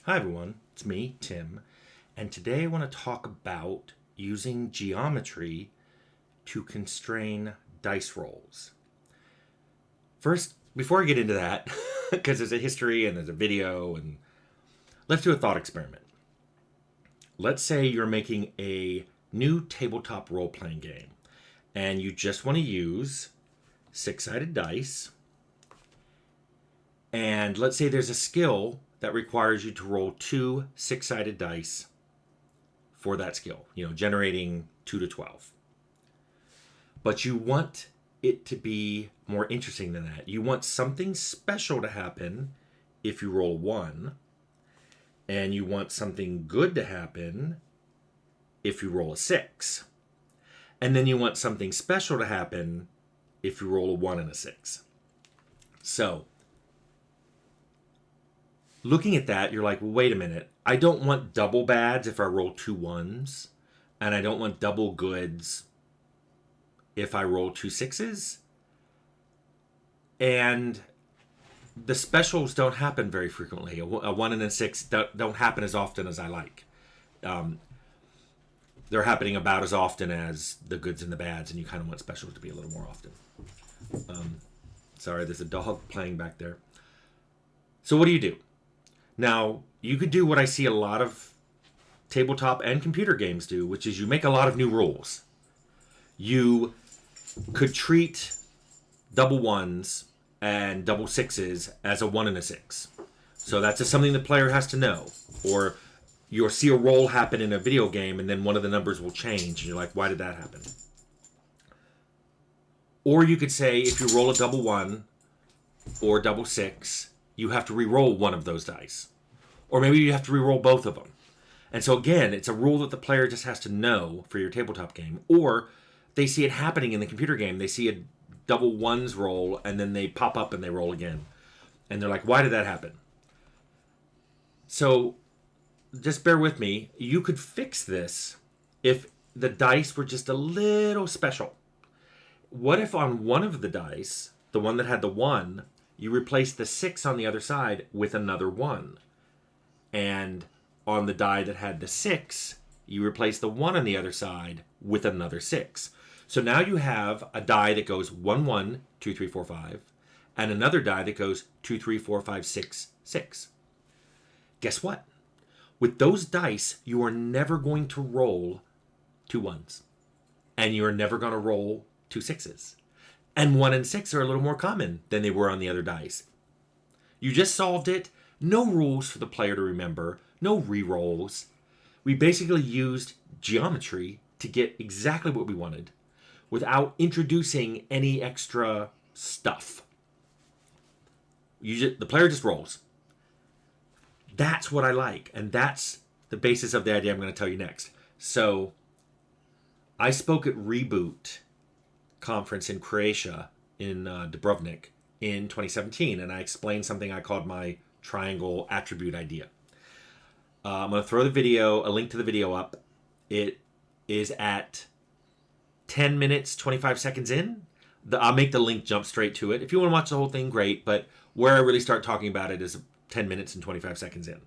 Hi everyone, it's me, Tim, and today I want to talk about using geometry to constrain dice rolls. First, before I get into that, because there's a history and there's a video, and let's do a thought experiment. Let's say you're making a new tabletop role playing game, and you just want to use six-sided dice, and let's say there's a skill that requires you to roll two six-sided dice for that skill, generating 2 to 12. But you want it to be more interesting than that. You want something special to happen if you roll 1, and you want something good to happen if you roll a 6. And then you want something special to happen if you roll a 1 and a 6. So, looking at that, you're like, well, wait a minute. I don't want double bads if I roll 2 1s, and I don't want double goods if I roll 2 6s. And the specials don't happen very frequently. A 1 and a 6 don't happen as often as I like. They're happening about as often as the goods and the bads, and you kind of want specials to be a little more often. Sorry, there's a dog playing back there. So what do? Now, you could do what I see a lot of tabletop and computer games do, which is you make a lot of new rules. You could treat double 1s and double 6s as a 1 and a 6. So that's just something the player has to know. Or you'll see a roll happen in a video game and then one of the numbers will change and you're like, why did that happen? Or you could say if you roll a double 1 or double 6, you have to re-roll one of those dice. Or maybe you have to re-roll both of them. And so again, it's a rule that the player just has to know for your tabletop game. Or they see it happening in the computer game. They see a double 1s roll and then they pop up and they roll again. And they're like, why did that happen? So just bear with me. You could fix this if the dice were just a little special. What if on one of the dice, the one that had the 1, you replace the 6 on the other side with another 1? And on the die that had the 6, you replace the 1 on the other side with another 6. So now you have a die that goes 1, 1, 2, 3, 4, 5, and another die that goes 2, 3, 4, 5, 6, 6. Guess what? With those dice, you are never going to roll 2 1s. And you're never going to roll 2 6s. And 1 and 6 are a little more common than they were on the other dice. You just solved it. No rules for the player to remember. No re-rolls. We basically used geometry to get exactly what we wanted without introducing any extra stuff. The player just rolls. That's what I like, and that's the basis of the idea I'm going to tell you next. So, I spoke at Reboot conference in Croatia in Dubrovnik in 2017, and I explained something I called my triangle attribute idea. I'm going to throw a link to the video up. It is at 10 minutes, 25 seconds in. I'll make the link jump straight to it. If you want to watch the whole thing, great, but where I really start talking about it is 10 minutes and 25 seconds in.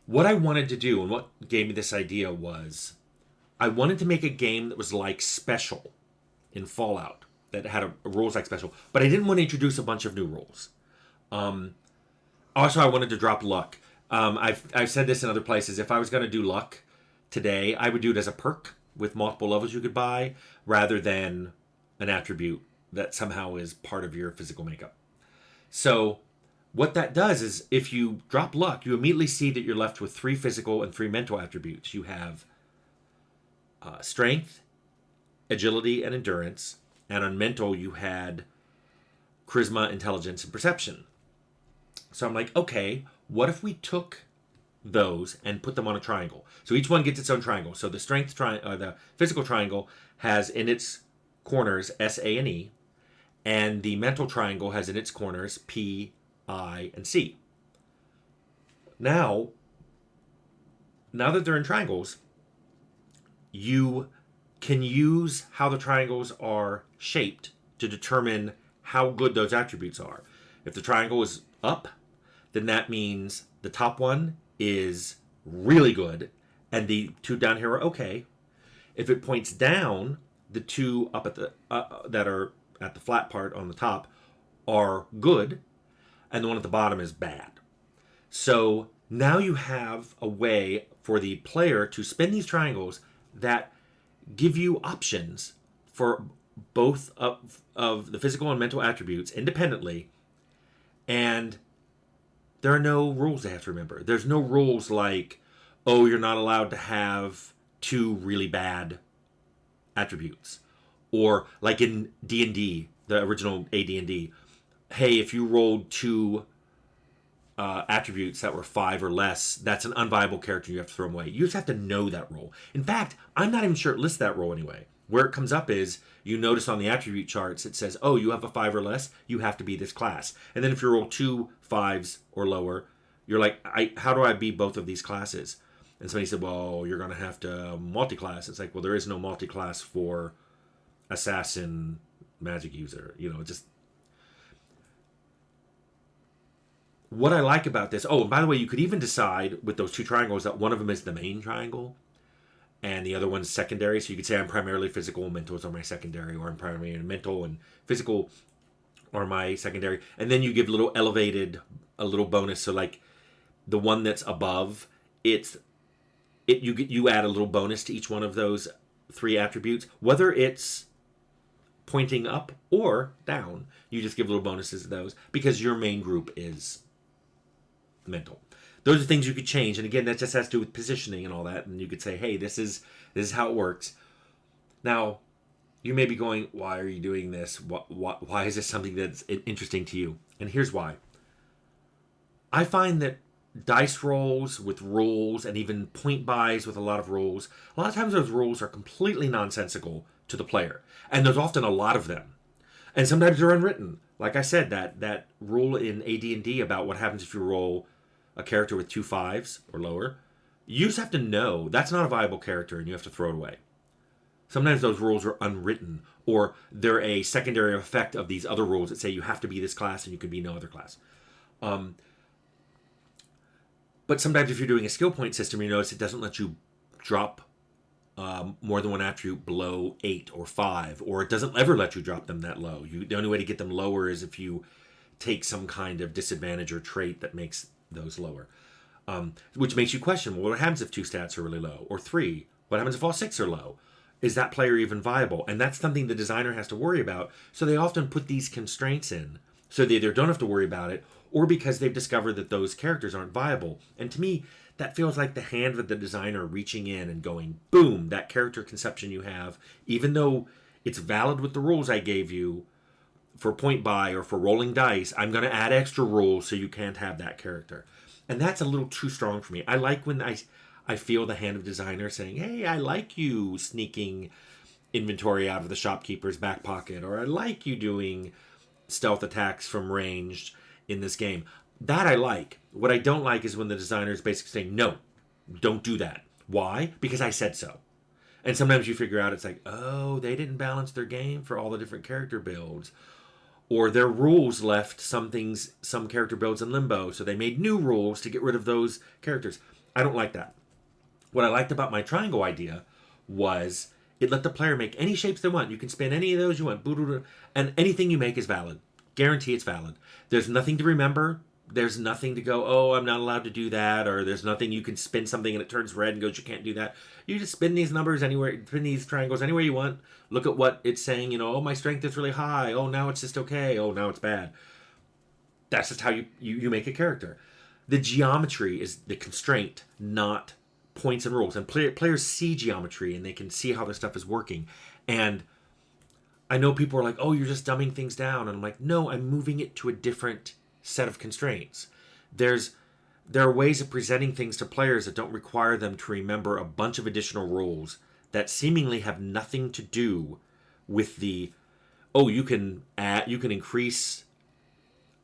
What I wanted to do and what gave me this idea was I wanted to make a game that was like Special in Fallout, that had rules like Special, but I didn't want to introduce a bunch of new rules. Also, I wanted to drop luck. I've said this in other places. If I was going to do luck today, I would do it as a perk with multiple levels you could buy rather than an attribute that somehow is part of your physical makeup. So what that does is if you drop luck, you immediately see that you're left with 3 physical and 3 mental attributes. You have strength, agility, and endurance. And on mental, you had charisma, intelligence, and perception. So I'm like, okay, what if we took those and put them on a triangle? So each one gets its own triangle. So the the physical triangle has in its corners S, A, and E, and the mental triangle has in its corners P, I, and C. Now that they're in triangles, you can use how the triangles are shaped to determine how good those attributes are. If the triangle is up, then that means the top one is really good and the two down here are okay. If it points down, the two up at the that are at the flat part on the top are good, and the one at the bottom is bad. So now you have a way for the player to spin these triangles that give you options for both of the physical and mental attributes independently, and there are no rules they have to remember. There's no rules like, oh, you're not allowed to have two really bad attributes, or like in D&D, the original AD&D, hey, if you rolled two attributes that were 5 or less, that's an unviable character. You have to throw them away. You just have to know that role. In fact, I'm not even sure it lists that role anyway. Where it comes up is you notice on the attribute charts it says, oh, you have a 5 or less, you have to be this class. And then if you roll 2 5s or lower, you're like, how do I be both of these classes? And somebody said, well, you're going to have to multi-class. It's like, well, there is no multi-class for assassin magic user. Just what I like about this. Oh, and by the way, you could even decide with those two triangles that one of them is the main triangle and the other one's secondary. So you could say I'm primarily physical, mentals are my secondary, or I'm primarily mental and physical are my secondary. And then you give a little bonus. So like the one that's above, you add a little bonus to each one of those 3 attributes, whether it's pointing up or down. You just give little bonuses to those because your main group is mental. Those are things you could change, and again, that just has to do with positioning and all that. And you could say, hey, this is how it works. Now, you may be going, why are you doing this? Why is this something that's interesting to you? And here's why. I find that dice rolls with rules and even point buys with a lot of rules, a lot of times those rules are completely nonsensical to the player, and there's often a lot of them, and sometimes they're unwritten. Like I said, that rule in AD&D about what happens if you roll a character with 2 5s or lower, you just have to know that's not a viable character and you have to throw it away. Sometimes those rules are unwritten, or they're a secondary effect of these other rules that say you have to be this class and you can be no other class. But sometimes if you're doing a skill point system, you notice it doesn't let you drop more than one attribute below 8 or 5, or it doesn't ever let you drop them that low. The only way to get them lower is if you take some kind of disadvantage or trait that makes those lower, which makes you question, well, what happens if 2 stats are really low, or 3? What happens if all 6 are low? Is that player even viable? And that's something the designer has to worry about. So they often put these constraints in so they either don't have to worry about it, or because they've discovered that those characters aren't viable. And to me, that feels like the hand of the designer reaching in and going, boom, that character conception you have, even though it's valid with the rules I gave you for point buy or for rolling dice, I'm going to add extra rules so you can't have that character. And that's a little too strong for me. I like when I feel the hand of designer saying, hey, I like you sneaking inventory out of the shopkeeper's back pocket, or I like you doing stealth attacks from ranged in this game. That I like. What I don't like is when the designer is basically saying, no, don't do that. Why? Because I said so. And sometimes you figure out it's like, oh, they didn't balance their game for all the different character builds. Or their rules left some character builds in limbo, so they made new rules to get rid of those characters. I don't like that. What I liked about my triangle idea was it let the player make any shapes they want. You can spin any of those you want, and anything you make is valid. Guarantee it's valid. There's nothing to remember. There's nothing to go, oh, I'm not allowed to do that, or there's nothing you can spin something and it turns red and goes, you can't do that. You just spin these numbers anywhere, spin these triangles anywhere you want. Look at what it's saying, oh, my strength is really high. Oh, now it's just okay. Oh, now it's bad. That's just how you make a character. The geometry is the constraint, not points and rules. And players see geometry and they can see how this stuff is working. And I know people are like, oh, you're just dumbing things down. And I'm like, no, I'm moving it to a different set of constraints. There are ways of presenting things to players that don't require them to remember a bunch of additional rules that seemingly have nothing to do with the, oh, you can increase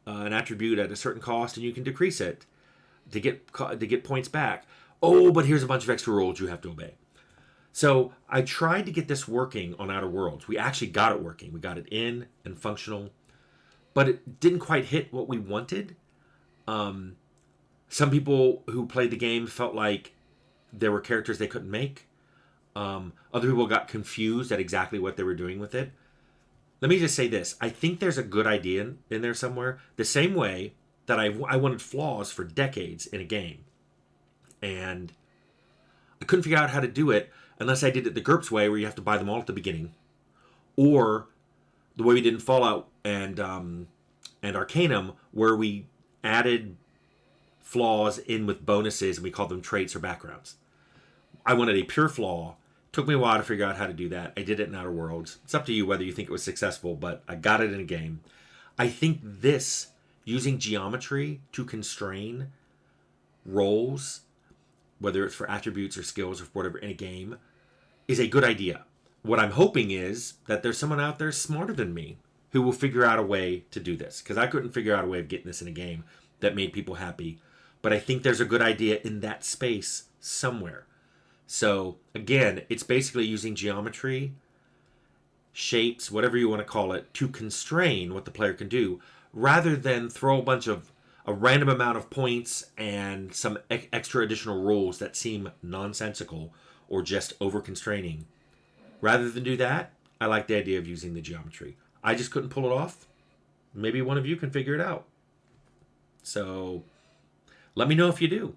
an attribute at a certain cost and you can decrease it to get points back. Oh, but here's a bunch of extra rules you have to obey. So I tried to get this working on Outer Worlds. We actually got it working. We got it in and functional, but it didn't quite hit what we wanted. Some people who played the game felt like there were characters they couldn't make. Other people got confused at exactly what they were doing with it. Let me just say this. I think there's a good idea in there somewhere. The same way that I wanted flaws for decades in a game. And I couldn't figure out how to do it unless I did it the GURPS way, where you have to buy them all at the beginning. Or the way we did in Fallout and Arcanum, where we added flaws in with bonuses and we called them traits or backgrounds. I wanted a pure flaw. Took me a while to figure out how to do that. I did it in Outer Worlds. It's up to you whether you think it was successful, but I got it in a game. I think this, using geometry to constrain roles, whether it's for attributes or skills or whatever in a game, is a good idea. What I'm hoping is that there's someone out there smarter than me who will figure out a way to do this. Because I couldn't figure out a way of getting this in a game that made people happy. But I think there's a good idea in that space somewhere. So, again, it's basically using geometry, shapes, whatever you want to call it, to constrain what the player can do, rather than throw a random amount of points and some extra additional rules that seem nonsensical or just over-constraining. Rather than do that, I like the idea of using the geometry. I just couldn't pull it off. Maybe one of you can figure it out. So, let me know if you do.